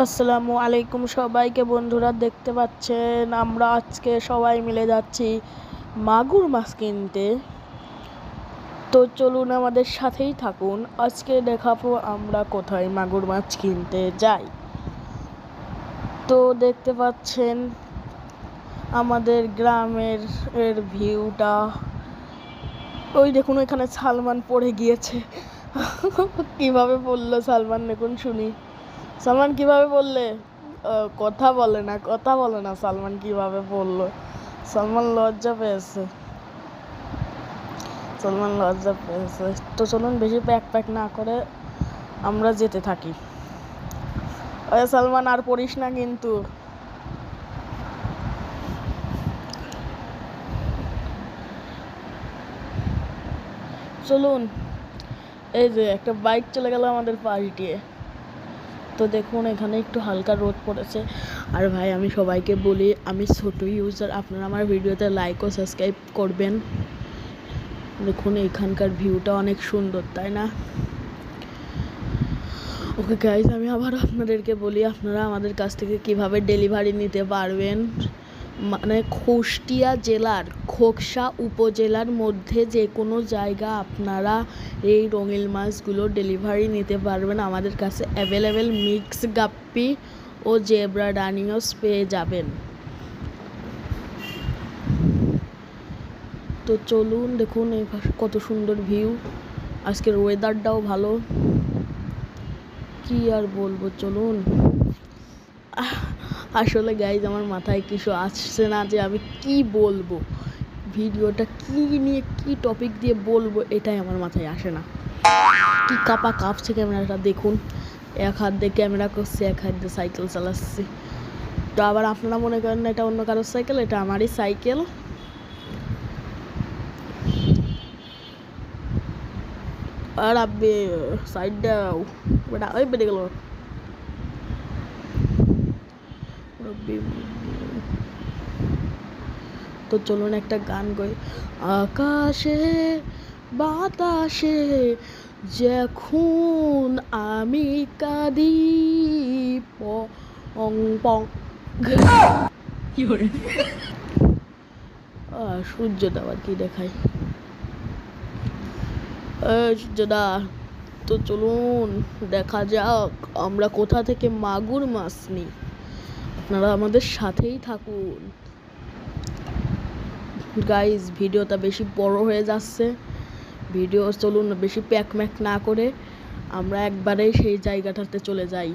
আসসালামু আলাইকুম সবাইকে। বন্ধুরা দেখতে পাচ্ছেন আমরা আজকে সবাই মিলে যাচ্ছি মাগুর মাছ কিনতে। তো চলুন আমাদের সাথেই থাকুন, আজকে দেখাবো আমরা কোথায় মাগুর মাছ কিনতে যাই। তো দেখতে পাচ্ছেন আমাদের গ্রামের ভিউটা। ওই দেখুন ওইখানে সালমান পড়ে গিয়েছে। কিভাবে পড়লো সালমান, দেখুন শুনি। সালমান কিভাবে বললে? কথা বলে না সালমান কিভাবে বললো। সালমান লজ্জা পেয়েছে। তো চলুন বেশি প্যাক না করে আমরা যেতে থাকি। সালমান আর পড়িস না কিন্তু। চলুন, এই যে একটা বাইক চলে গেল আমাদের পাশ দিয়ে। তো দেখুন এখানে একটু হালকা রোদ পড়েছে। আর ভাই আমি সবাইকে বলি, আমি ছোট ইউজার, আপনারা আমার ভিডিওতে লাইক ও সাবস্ক্রাইব করবেন। দেখুন এখানকার ভিউটা অনেক সুন্দর, তাই না? ওকে গাইজ, আমি আবার আপনাদেরকে বলি আপনারা আমাদের কাছ থেকে কিভাবে ডেলিভারি নিতে পারবেন। মানে কুষ্টিয়া জেলার খোকসা উপজেলার মধ্যে যে কোনো জায়গা আপনারা এই রঙিল মাছগুলো ডেলিভারি নিতে পারবেন। আমাদের কাছে অ্যাভেলেবেল মিক্স গাপ্পি ও জেব্রা ডানিয়স পেয়ে যাবেন। তো চলুন, দেখুন এই কত সুন্দর ভিউ। আজকের ওয়েদারটাও ভালো, কি আর বলবো। চলুন, আসলে গাইজ আমার মাথায় কিছু আসছে না যে আমি কি বলবো, ভিডিওটা কি নিয়ে কি টপিক দিয়ে বলবো, এটাই আমার মাথায় আসে না। কি কাঁপছে ক্যামেরাটা, দেখুন এক হাত দিয়ে ক্যামেরা করছি, এক হাত দিয়ে সাইকেল চালাচ্ছি। তো আবার আপনারা মনে করেন না এটা অন্য কারোর সাইকেল, এটা আমারই সাইকেল। আর আব্বে সাইড দাও, বেটা ওই বেড়ে গেল। তো চলুন একটা গান গাই। আকাশে বাতাসে যখন আমি কাঁদি পং পং। সূর্যটা আবার কি দেখায়? সূর্যদা, তো চলুন দেখা যাক আমরা কোথা থেকে মাগুর মাছ নিই। আপনারা আমাদের সাথেই থাকুন গাইজ। ভিডিওটা বেশি বড় হয়ে যাচ্ছে। চলুন বেশি প্যাক না করে আমরা একবারেই সেই জায়গাটাতে চলে যাই।